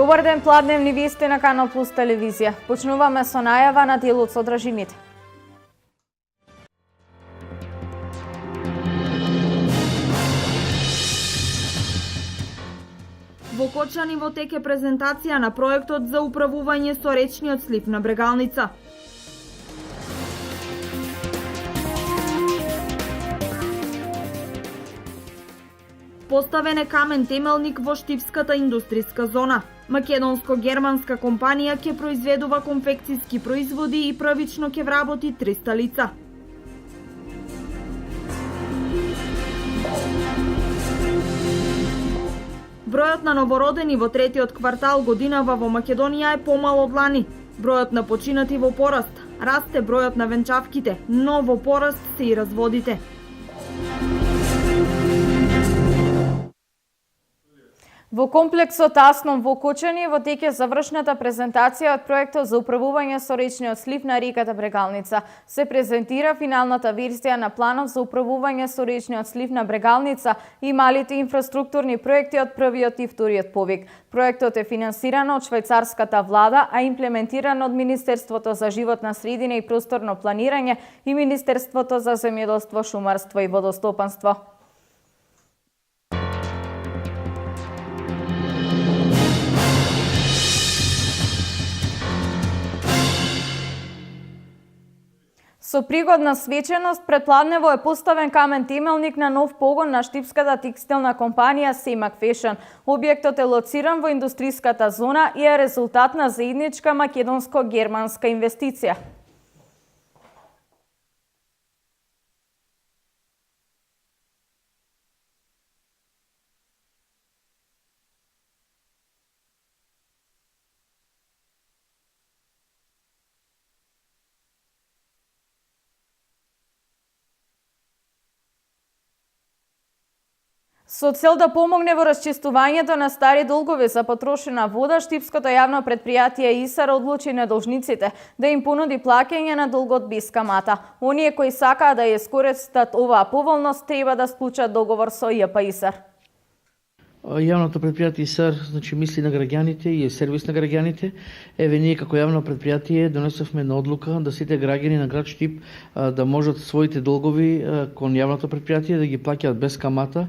Добар ден, пладневни вести на Канал Плюс телевизија. Почнуваме со најава на делот со држините. Во Кочани во теке презентација на проектот за управување со речниот слив на Брегалница. Поставен е камен темелник во Штипската индустријска зона. Македонско-германска компанија ќе произведува конфекцијски производи и првично ќе вработи 300 лица. Бројот на новородени во третиот квартал годинава во Македонија е помал од лани. Бројот на починати во пораст. Расте бројот на венчавките, но во пораст се и разводите. Во комплексот Асном во Кочани во теке завршната презентација од проектот за управување со речниот слив на реката Брегалница. Се презентира финалната верзија на планот за управување со речниот слив на Брегалница и малите инфраструктурни проекти од првиот и вториот повик. Проектот е финансиран од швајцарската влада, а имплементиран од Министерството за животна средина и просторно планирање и Министерството за земјоделство, шумарство и водостопанство. Со пригодна свеченост пред пладнево е поставен камен темелник на нов погон на штипската текстилна компанија Семак Фешн. Објектот е лоциран во индустријската зона и е резултат на заедничка македонско-германска инвестиција. Со цел да помогне во расчистувањето на стари долгови за потрошена вода, Штипското јавно предпријатие ИСАР одлучи на должниците да им понуди плаќање на долгот без камата. Оние кои сакаат да ја искористат оваа поволност треба да склучат договор со ЈП ИСАР. Јавното предпријатие ИСАР мисли на граѓаните и е сервис на граѓаните. Еве ние како јавно предпријатие донесовме на одлука да сите граѓани на град Штип да можат своите долгови кон јавното предпријатие да ги плаќаат без камата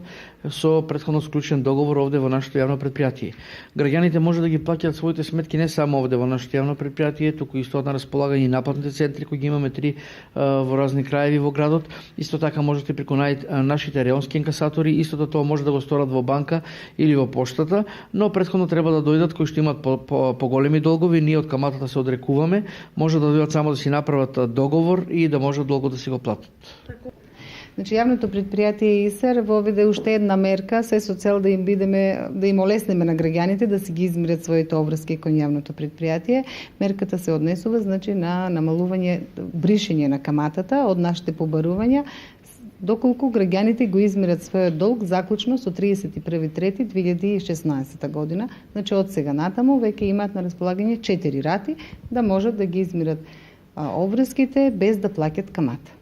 со претходно склучен договор овде во нашето јавно предпријатие. Граѓаните може да ги плаќаат своите сметки не само овде во нашето јавно предпријатие, туку исто на располагање и наплатните центри кои ги имаме 3 во разни краеви во градот. Исто така можете преку нашите реонски инкасатори, истото тоа може да го сторат во банка или во поштата, но претходно треба да дојдат кои што имаат поголеми долгови, ние од каматата се одрекуваме, може да дојдат само да си направат договор и да може долго да си го платат. Јавното предпријатие ИСАР воведе уште една мерка, се со цел да им олеснеме на граѓаните да си ги измират своите обврски кон јавното предпријатие. Мерката се однесува на намалување, бришење на каматата од нашите побарувања, доколку граѓаните го измират својот долг заклучно со 31.3.2016 година. Од сега натаму веќе имаат на располагање 4 рати да можат да ги измират обврските без да плаќат камата.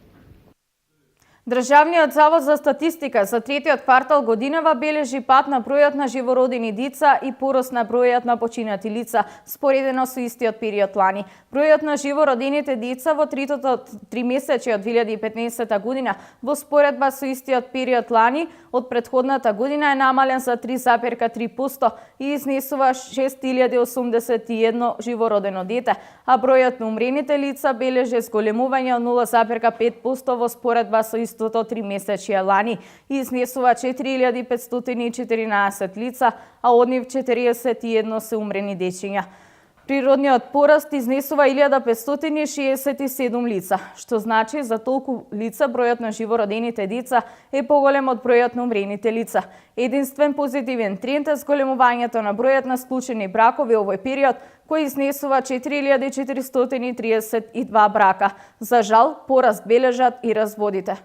Државниот завод за статистика за третиот квартал годинава бележи пат на бројот на живородени деца и порост на бројот на починати лица, споредено со истиот период лани. Бројот на живородените деца во третото тримесечје од 2015 година во споредба со истиот период лани од претходната година е намален за 3,3% и изнесува 6081 живородено дете, а бројот на умрените лица бележи зголемување од 0,5% во споредба со истото тримесечје лани и изнесува 4514 лица, а од нив 41 се умрени дечиња. Природниот пораст изнесува 1567 лица, што значи за толку лица бројот на живородените деца е поголем од бројот на умрените лица. Единствен позитивен тренд е зголемувањето на бројот на склучени бракови овој период, кој изнесува 4432 брака. За жал, пораст бележат и разводите.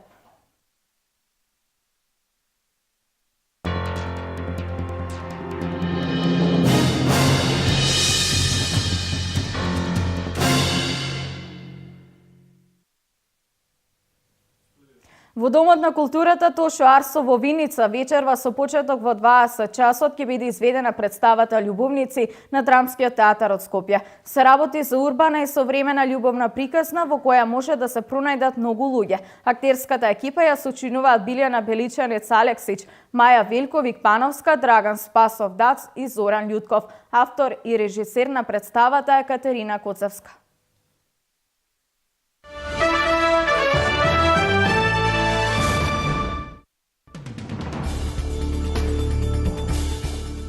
Во Домот на културата Тошо Арсо во Виница вечерва со почеток во 20 часот ќе биде изведена представата Љубовници на Драмскиот театар од Скопје. Се работи за урбана и современа љубовна приказна во која може да се пронајдат многу луѓе. Актерската екипа ја сочинуваат Билјана Беличанец Алексич, Маја Велковик Пановска, Драган Спасов Дац и Зоран Љутков. Автор и режисер на представата е Катерина Коцевска.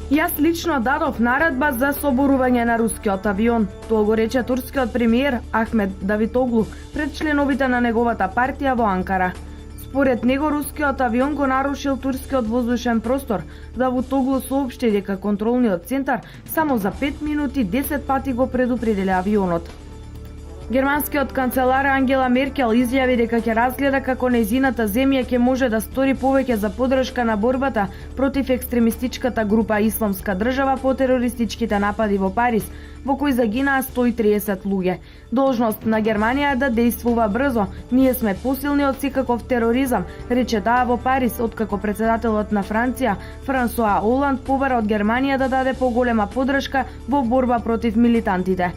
Јас лично дадов наредба за соборување на рускиот авион. Тоа го рече турскиот премиер Ахмед Давитоглу пред членовите на неговата партија во Анкара. Според него рускиот авион го нарушил турскиот воздушен простор. Давитоглу соопшти дека контролниот центар само за 5 минути 10 пати го предупределе авионот. Германскиот канцелар Ангела Меркел изјави дека ќе разгледа како нејзината земја ќе може да стори повеќе за поддршка на борбата против екстремистичката група Исламска држава по терористичките напади во Париз, во кои загинаа 130 луѓе. Должност на Германија е да действува брзо. Ние сме посилни од секаков тероризам, рече таа во Париз, откако председателот на Франција, Франсуа Оланд, побара од Германија да даде поголема поддршка во борба против милитантите.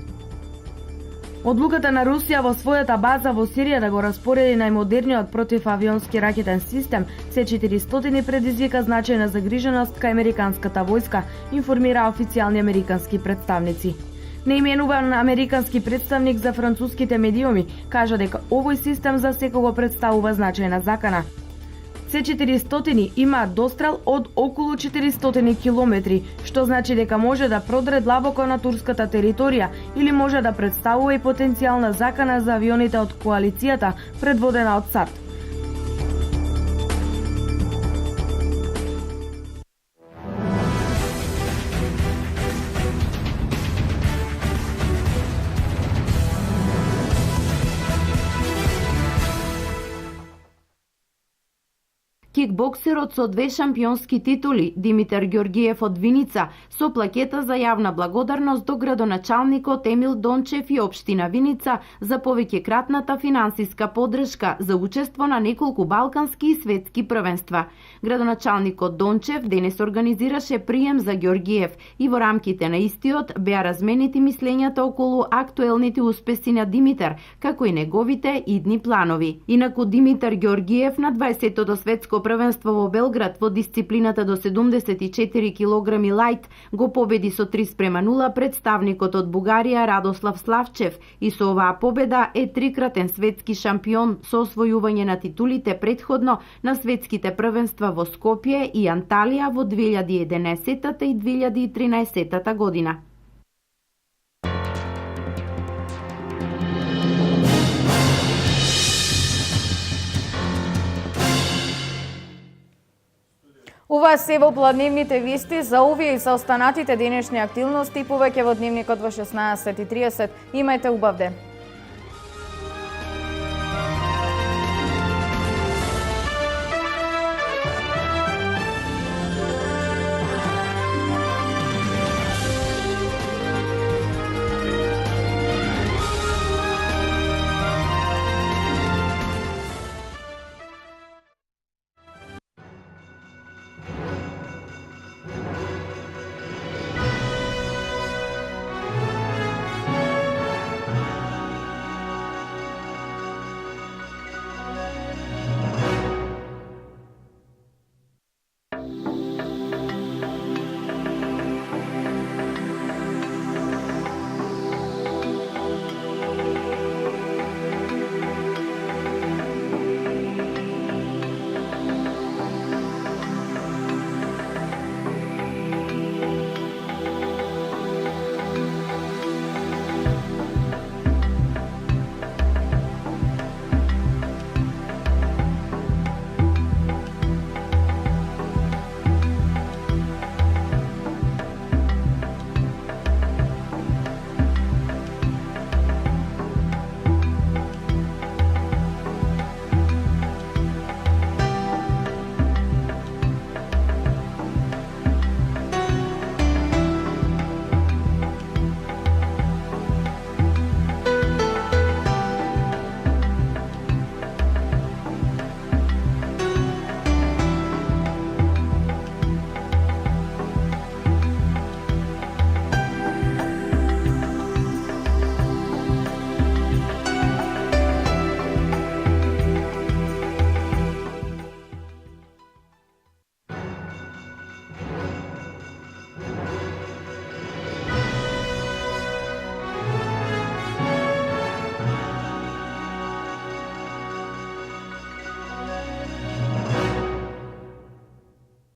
Одлуката на Русија во својата база во Сирија да го распореди најмодерниот противавионски ракетен систем С-400 предизвика значајна загриженост кај американската војска, информира официјални американски представници. Неименуван американски представник за француските медиуми кажа дека овој систем за секого представува значајна закана. С-400 има дострел од околу 400 километри, што значи дека може да продре длабоко на турската територија или може да представува и потенцијална закана за авионите од коалицијата предводена од САД. Кикбоксерот со 2 шампионски титули, Димитар Ѓоргиев од Виница, со плакета за јавна благодарност до градоначалникот Емил Дончев и општина Виница за повеќекратната финансиска поддршка за учество на неколку балкански и светски првенства. Градоначалникот Дончев денес организираше прием за Ѓоргиев и во рамките на истиот беа разменити мислењата околу актуелните успеси на Димитар, како и неговите идни планови. Инаку Димитар Ѓоргиев на 20-тото светско првенство во Белград во дисциплината до 74 килограми лајт го победи со 3:0 представникот од Бугарија Радослав Славчев и со оваа победа е трикратен светски шампион со освојување на титулите претходно на светските првенства во Скопје и Анталија во 2011 и 2013 година. Ова се во пладневните вести. За овие и за останатите денешни активности повеќе во дневникот во 16:30. Имајте убав ден.